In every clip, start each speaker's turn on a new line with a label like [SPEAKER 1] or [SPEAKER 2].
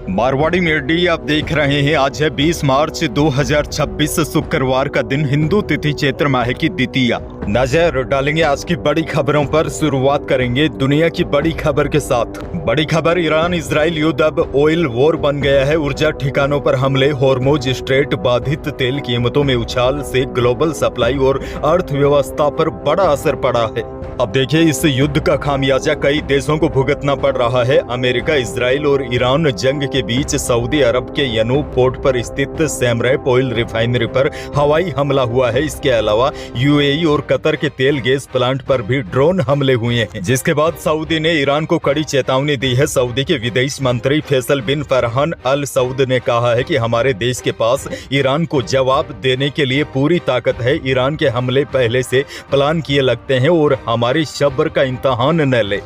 [SPEAKER 1] Marwari media आप देख रहे हैं। आज है 20 मार्च 2026 शुक्रवार का दिन, हिंदू तिथि चैत्र माह की द्वितीया। नजर डालेंगे आज की बड़ी खबरों पर। शुरुआत करेंगे दुनिया की बड़ी खबर के साथ। बड़ी खबर, ईरान इजराइल युद्ध अब ऑयल वॉर बन गया है। ऊर्जा ठिकानों पर हमले, हॉर्मुज स्ट्रेट बाधित, तेल कीमतों में उछाल से ग्लोबल सप्लाई और अर्थव्यवस्था पर बड़ा असर पड़ा है। अब देखिए, इस युद्ध का खामियाजा कई देशों को भुगतना पड़ रहा है। अमेरिका, इजराइल और ईरान जंग के बीच सऊदी अरब के यनूब पोर्ट पर स्थित सैमरैप ऑयल रिफाइनरी पर हवाई हमला हुआ है। इसके अलावा यूएई और कतर के तेल गैस प्लांट पर भी ड्रोन हमले हुए हैं, जिसके बाद सऊदी ने ईरान को कड़ी चेतावनी दी है। सऊदी के विदेश मंत्री फैसल बिन फरहान अल सऊद ने कहा है कि हमारे देश के पास ईरान को जवाब देने के लिए पूरी ताकत है। ईरान के हमले पहले से प्लान किए लगते हैं और हमारी सब्र का इम्तहान न ले।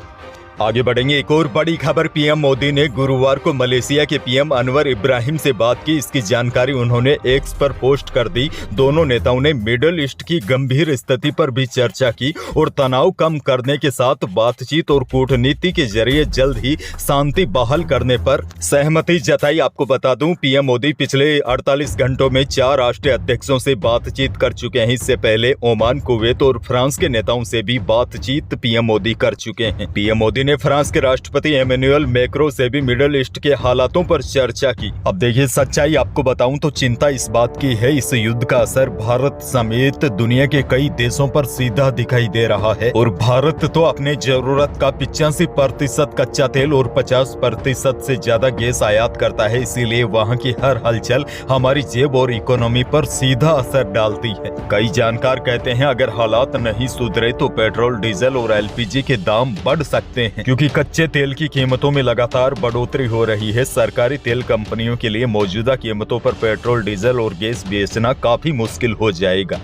[SPEAKER 1] आगे बढ़ेंगे, एक और बड़ी खबर। पीएम मोदी ने गुरुवार को मलेशिया के पीएम अनवर इब्राहिम से बात की। इसकी जानकारी उन्होंने एक्स पर पोस्ट कर दी। दोनों नेताओं ने मिडिल ईस्ट की गंभीर स्थिति पर भी चर्चा की और तनाव कम करने के साथ बातचीत और कूटनीति के जरिए जल्द ही शांति बहाल करने पर सहमति जताई। आपको बता दूं, पीएम मोदी पिछले 48 घंटों में 4 राष्ट्रीय अध्यक्षों से बातचीत कर चुके हैं। इससे पहले ओमान, कुवैत और फ्रांस के नेताओं से भी बातचीत पीएम मोदी कर चुके हैं। पीएम मोदी ने फ्रांस के राष्ट्रपति एमेनुअल मैक्रों से भी मिडिल ईस्ट के हालातों पर चर्चा की। अब देखिए, सच्चाई आपको बताऊं तो चिंता इस बात की है, इस युद्ध का असर भारत समेत दुनिया के कई देशों पर सीधा दिखाई दे रहा है। और भारत तो अपने जरूरत का 85% कच्चा तेल और 50% से ज्यादा गैस आयात करता है। इसीलिए वहां की हर हलचल हमारी जेब और इकोनॉमी पर सीधा असर डालती है। कई जानकार कहते हैं, अगर हालात नहीं सुधरे तो पेट्रोल, डीजल और एलपीजी के दाम बढ़ सकते हैं, क्योंकि कच्चे तेल की कीमतों में लगातार बढ़ोतरी हो रही है। सरकारी तेल कंपनियों के लिए मौजूदा कीमतों पर पेट्रोल, डीजल और गैस बेचना काफी मुश्किल हो जाएगा।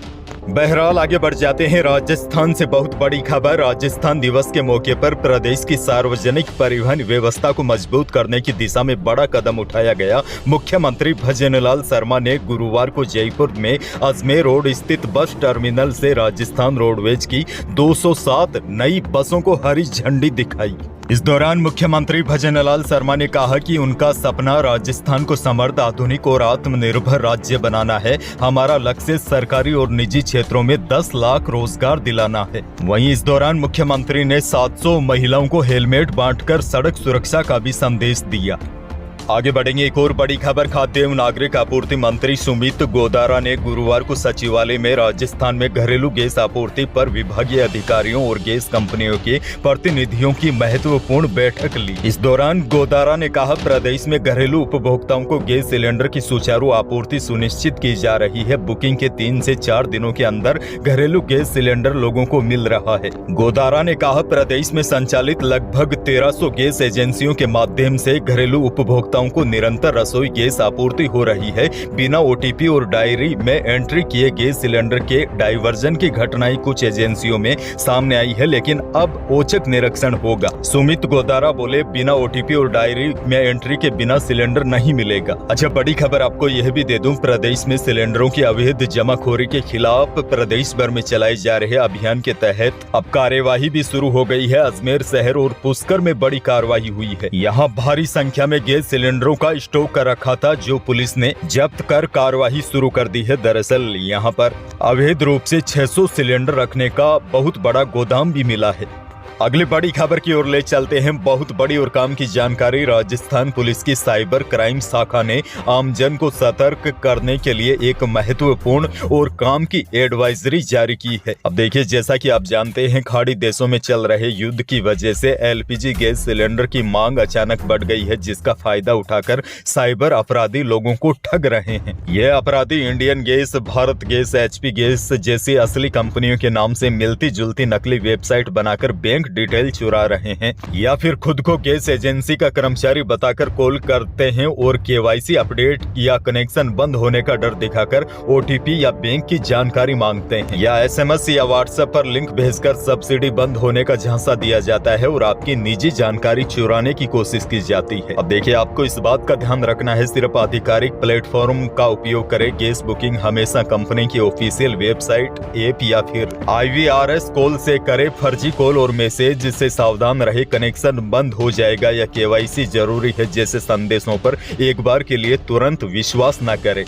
[SPEAKER 1] बहरहाल आगे बढ़ जाते हैं। राजस्थान से बहुत बड़ी खबर। राजस्थान दिवस के मौके पर प्रदेश की सार्वजनिक परिवहन व्यवस्था को मजबूत करने की दिशा में बड़ा कदम उठाया गया। मुख्यमंत्री भजनलाल शर्मा ने गुरुवार को जयपुर में अजमेर रोड स्थित बस टर्मिनल से राजस्थान रोडवेज की 207 नई बसों को हरी झंडी दिखाई। इस दौरान मुख्यमंत्री भजनलाल शर्मा ने कहा कि उनका सपना राजस्थान को समृद्ध, आधुनिक और आत्मनिर्भर राज्य बनाना है। हमारा लक्ष्य सरकारी और निजी क्षेत्रों में 10 लाख रोजगार दिलाना है। वहीं इस दौरान मुख्यमंत्री ने 700 महिलाओं को हेलमेट बांटकर सड़क सुरक्षा का भी संदेश दिया। आगे बढ़ेंगे, एक और बड़ी खबर। खाद्य एवं नागरिक आपूर्ति मंत्री सुमित गोदारा ने गुरुवार को सचिवालय में राजस्थान में घरेलू गैस आपूर्ति पर विभागीय अधिकारियों और गैस कंपनियों के प्रतिनिधियों की महत्वपूर्ण बैठक ली। इस दौरान गोदारा ने कहा, प्रदेश में घरेलू उपभोक्ताओं को गैस सिलेंडर की सुचारू आपूर्ति सुनिश्चित की जा रही है। बुकिंग के 3 से 4 दिनों के अंदर घरेलू गैस सिलेंडर लोगों को मिल रहा है। गोदारा ने कहा, प्रदेश में संचालित लगभग 1300 गैस एजेंसियों के माध्यम से घरेलू उपभोक्ता को निरंतर रसोई गैस आपूर्ति हो रही है। बिना ओटीपी और डायरी में एंट्री किए गैस सिलेंडर के डाइवर्जन की घटनाएं कुछ एजेंसियों में सामने आई है, लेकिन अब औचक निरीक्षण होगा। सुमित गोदारा बोले, बिना ओटीपी और डायरी में एंट्री के बिना सिलेंडर नहीं मिलेगा। अच्छा, बड़ी खबर आपको यह भी दे दूं, प्रदेश में सिलेंडरों की अवैध जमाखोरी के खिलाफ प्रदेश भर में चलाए जा रहे अभियान के तहत अब कार्यवाही भी शुरू हो गई है। अजमेर शहर और पुष्कर में बड़ी कार्रवाई हुई है। यहाँ भारी संख्या में गैस सिलेंडरों का स्टॉक कर रखा था, जो पुलिस ने जब्त कर कार्रवाई शुरू कर दी है। दरअसल यहाँ पर अवैध रूप से 600 सिलेंडर रखने का बहुत बड़ा गोदाम भी मिला है। अगली बड़ी खबर की ओर ले चलते हैं। बहुत बड़ी और काम की जानकारी। राजस्थान पुलिस की साइबर क्राइम शाखा ने आमजन को सतर्क करने के लिए एक महत्वपूर्ण और काम की एडवाइजरी जारी की है। अब देखिए, जैसा कि आप जानते हैं, खाड़ी देशों में चल रहे युद्ध की वजह से एलपीजी गैस सिलेंडर की मांग अचानक बढ़ गई है, जिसका फायदा उठाकर साइबर अपराधी लोगों को ठग रहे हैं। ये अपराधी Indian gas, Bharat gas, HP gas जैसी असली कंपनियों के नाम से मिलती जुलती नकली वेबसाइट बनाकर बैंक डिटेल चुरा रहे हैं, या फिर खुद को गैस एजेंसी का कर्मचारी बताकर कॉल करते हैं और केवाईसी अपडेट या कनेक्शन बंद होने का डर दिखाकर ओटीपी या बैंक की जानकारी मांगते हैं, या एसएमएस या व्हाट्सएप पर लिंक भेजकर सब्सिडी बंद होने का झांसा दिया जाता है और आपकी निजी जानकारी चुराने की कोशिश की जाती है। अब देखिए, आपको इस बात का ध्यान रखना है, सिर्फ आधिकारिक प्लेटफॉर्म का उपयोग करें। गैस बुकिंग हमेशा कंपनी की ऑफिशियल वेबसाइट, ऐप या फिर IVRS कॉल से करे। फर्जी कॉल और मैसेज मैसेज से सावधान रहे, कनेक्शन बंद हो जाएगा या केवाईसी जरूरी है जैसे संदेशों पर एक बार के लिए तुरंत विश्वास न करें।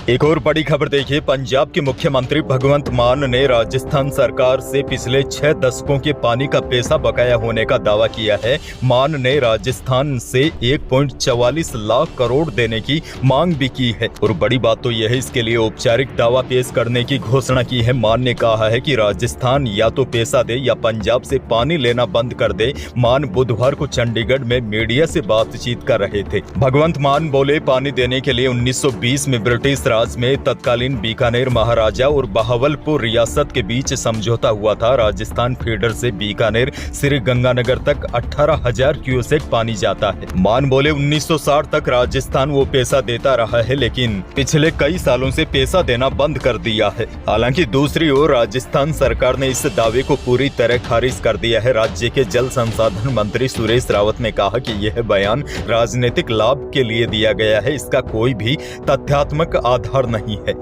[SPEAKER 1] एक और बड़ी खबर देखिए, पंजाब के मुख्यमंत्री भगवंत मान ने राजस्थान सरकार से पिछले 6 दशकों के पानी का पैसा बकाया होने का दावा किया है। मान ने राजस्थान से 1.44 लाख करोड़ देने की मांग भी की है और बड़ी बात तो यह है, इसके लिए औपचारिक दावा पेश करने की घोषणा की है। मान ने कहा है कि राजस्थान या तो पैसा दे या पंजाब से पानी लेना बंद कर दे। मान बुधवार को चंडीगढ़ में मीडिया से बातचीत कर रहे थे। भगवंत मान बोले, पानी देने के लिए 1920 में ब्रिटिश राज में तत्कालीन बीकानेर महाराजा और बहावलपुर रियासत के बीच समझौता हुआ था। राजस्थान फीडर से बीकानेर श्री गंगानगर तक 18,000 क्यूसेक पानी जाता है। मान बोले, 1960 तक राजस्थान वो पैसा देता रहा है, लेकिन पिछले कई सालों से पैसा देना बंद कर दिया है। हालांकि दूसरी ओर राजस्थान सरकार ने इस दावे को पूरी तरह खारिज कर दिया है। राज्य के जल संसाधन मंत्री सुरेश रावत ने कहा कि यह बयान राजनीतिक लाभ के लिए दिया गया है, इसका कोई भी तथ्यात्मक आधार नहीं है।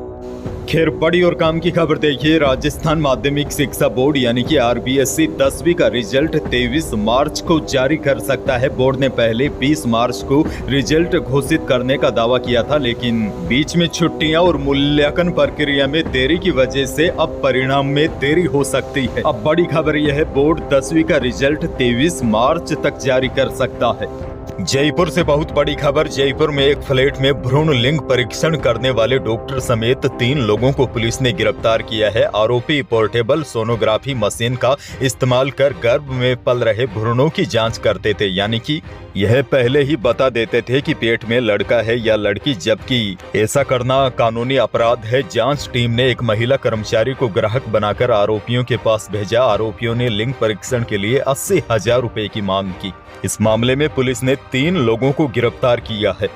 [SPEAKER 1] खैर, बड़ी और काम की खबर देखिए, राजस्थान माध्यमिक शिक्षा बोर्ड यानी कि आरबीएसई 10वीं का रिजल्ट 23 मार्च को जारी कर सकता है। बोर्ड ने पहले 20 मार्च को रिजल्ट घोषित करने का दावा किया था, लेकिन बीच में छुट्टियां और मूल्यांकन प्रक्रिया में देरी की वजह से अब परिणाम में देरी हो सकती है। अब बड़ी खबर यह है, बोर्ड 10वीं का रिजल्ट 23 मार्च तक जारी कर सकता है। जयपुर से बहुत बड़ी खबर, जयपुर में एक फ्लैट में भ्रूण लिंग परीक्षण करने वाले डॉक्टर समेत 3 लोगों को पुलिस ने गिरफ्तार किया है। आरोपी पोर्टेबल सोनोग्राफी मशीन का इस्तेमाल कर गर्भ में पल रहे भ्रूणों की जांच करते थे, यानी कि यह पहले ही बता देते थे कि पेट में लड़का है या लड़की, जबकि ऐसा करना कानूनी अपराध है। जांच टीम ने एक महिला कर्मचारी को ग्राहक बनाकर आरोपियों के पास भेजा। आरोपियों ने लिंग परीक्षण के लिए 80,000 रुपए की मांग की। इस मामले में पुलिस ने 3 लोगों को गिरफ्तार किया है।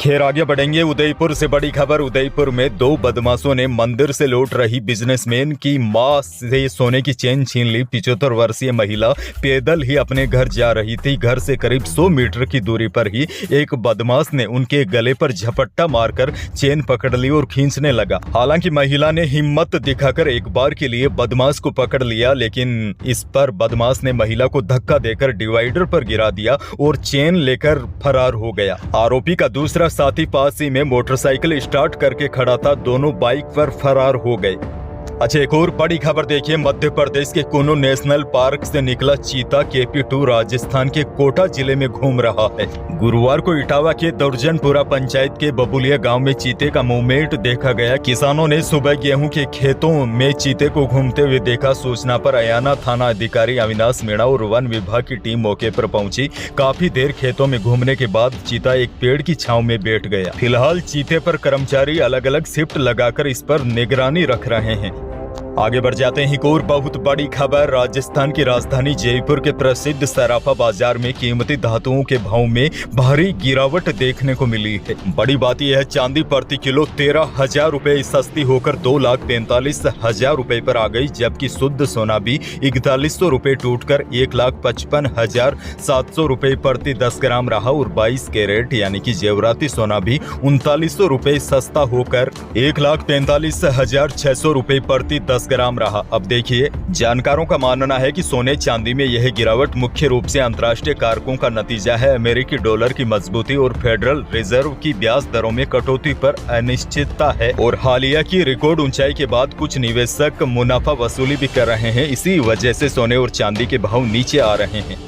[SPEAKER 1] खैर, आगे बढ़ेंगे। उदयपुर से बड़ी खबर, उदयपुर में 2 बदमाशों ने मंदिर से लौट रही बिजनेसमैन की मां से सोने की चेन छीन ली। 75 वर्षीय महिला पैदल ही अपने घर जा रही थी। घर से करीब 100 मीटर की दूरी पर ही एक बदमाश ने उनके गले पर झपट्टा मारकर चेन पकड़ ली और खींचने लगा। हालांकि महिला ने हिम्मत दिखाकर एक बार के लिए बदमाश को पकड़ लिया, लेकिन इस पर बदमाश ने महिला को धक्का देकर डिवाइडर पर गिरा दिया और चेन लेकर फरार हो गया। आरोपी का दूसरा साथी पास ही में मोटरसाइकिल स्टार्ट करके खड़ा था। दोनों बाइक पर फरार हो गए। अच्छा, एक और बड़ी खबर देखिए, मध्य प्रदेश के कुल्लू नेशनल पार्क से निकला चीता KP2 राजस्थान के कोटा जिले में घूम रहा है। गुरुवार को इटावा के दुर्जनपुरा पंचायत के बबुलिया गांव में चीते का मूवमेंट देखा गया। किसानों ने सुबह गेहूं के खेतों में चीते को घूमते हुए देखा। सूचना पर अयाना थाना अधिकारी अविनाश मीणा और वन विभाग की टीम मौके पर पहुंची। काफी देर खेतों में घूमने के बाद चीता एक पेड़ की छांव में बैठ गया। फिलहाल चीते पर कर्मचारी अलग अलग शिफ्ट लगाकर इस पर निगरानी रख रहे हैं। आगे बढ़ जाते हैं। एक और बहुत बड़ी खबर, राजस्थान की राजधानी जयपुर के प्रसिद्ध सराफा बाजार में कीमती धातुओं के भाव में भारी गिरावट देखने को मिली है। बड़ी बात यह है, चांदी प्रति किलो 13,000 रुपए सस्ती होकर 2,45,000 रुपए पर आ गई, जबकि शुद्ध सोना भी 4100 रुपए टूटकर 1,55,700 रुपए प्रति 10 ग्राम रहा और 22 कैरेट यानी कि जेवराती सोना भी 3900 रुपए सस्ता होकर 1,45,600 रुपए प्रति 10 ग्राम रहा। अब देखिए, जानकारों का मानना है कि सोने चांदी में यह गिरावट मुख्य रूप से अंतर्राष्ट्रीय कारकों का नतीजा है। अमेरिकी डॉलर की मजबूती और फेडरल रिजर्व की ब्याज दरों में कटौती पर अनिश्चितता है और हालिया की रिकॉर्ड ऊंचाई के बाद कुछ निवेशक मुनाफा वसूली भी कर रहे हैं। इसी वजह से सोने और चांदी के भाव नीचे आ रहे हैं।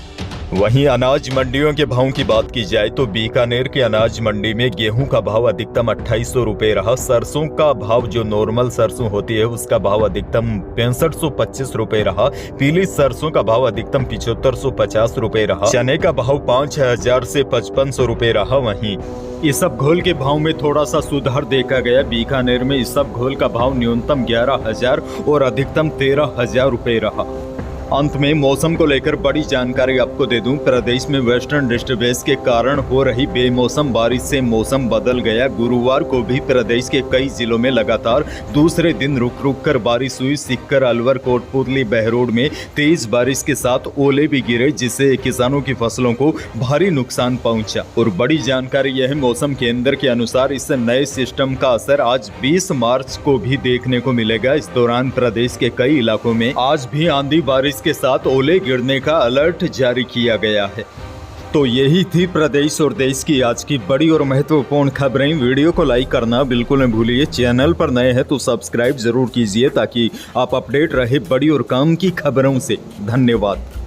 [SPEAKER 1] वहीं अनाज मंडियों के भाव की बात की जाए तो बीकानेर के अनाज मंडी में गेहूं का भाव अधिकतम 2800 रुपए रहा। सरसों का भाव, जो नॉर्मल सरसों होती है, उसका भाव अधिकतम 6525 रुपए रहा। पीली सरसों का भाव अधिकतम 7550 रुपए रहा। चने का भाव 5000 से 5500 रुपए रहा। वहीं इसबगोल के भाव में थोड़ा सा सुधार देखा गया। बीकानेर में इसबगोल का भाव न्यूनतम 11,000 और अधिकतम 13,000 रुपए रहा। अंत में मौसम को लेकर बड़ी जानकारी आपको दे दूं। प्रदेश में वेस्टर्न डिस्टर्बेंस के कारण हो रही बेमौसम बारिश से मौसम बदल गया। गुरुवार को भी प्रदेश के कई जिलों में लगातार दूसरे दिन रुक रुक कर बारिश हुई। सीकर, अलवर, कोटपुतली, बहरोड में तेज बारिश के साथ ओले भी गिरे, जिससे किसानों की फसलों को भारी नुकसान पहुंचा। और बड़ी जानकारी यह है, मौसम केंद्र के अनुसार इस नए सिस्टम का असर आज 20 मार्च को भी देखने को मिलेगा। इस दौरान प्रदेश के कई इलाकों में आज भी आंधी बारिश इसके साथ ओले गिरने का अलर्ट जारी किया गया है। तो यही थी प्रदेश और देश की आज की बड़ी और महत्वपूर्ण खबरें। वीडियो को लाइक करना बिल्कुल न भूलिए। चैनल पर नए हैं तो सब्सक्राइब जरूर कीजिए ताकि आप अपडेट रहे बड़ी और काम की खबरों से। धन्यवाद।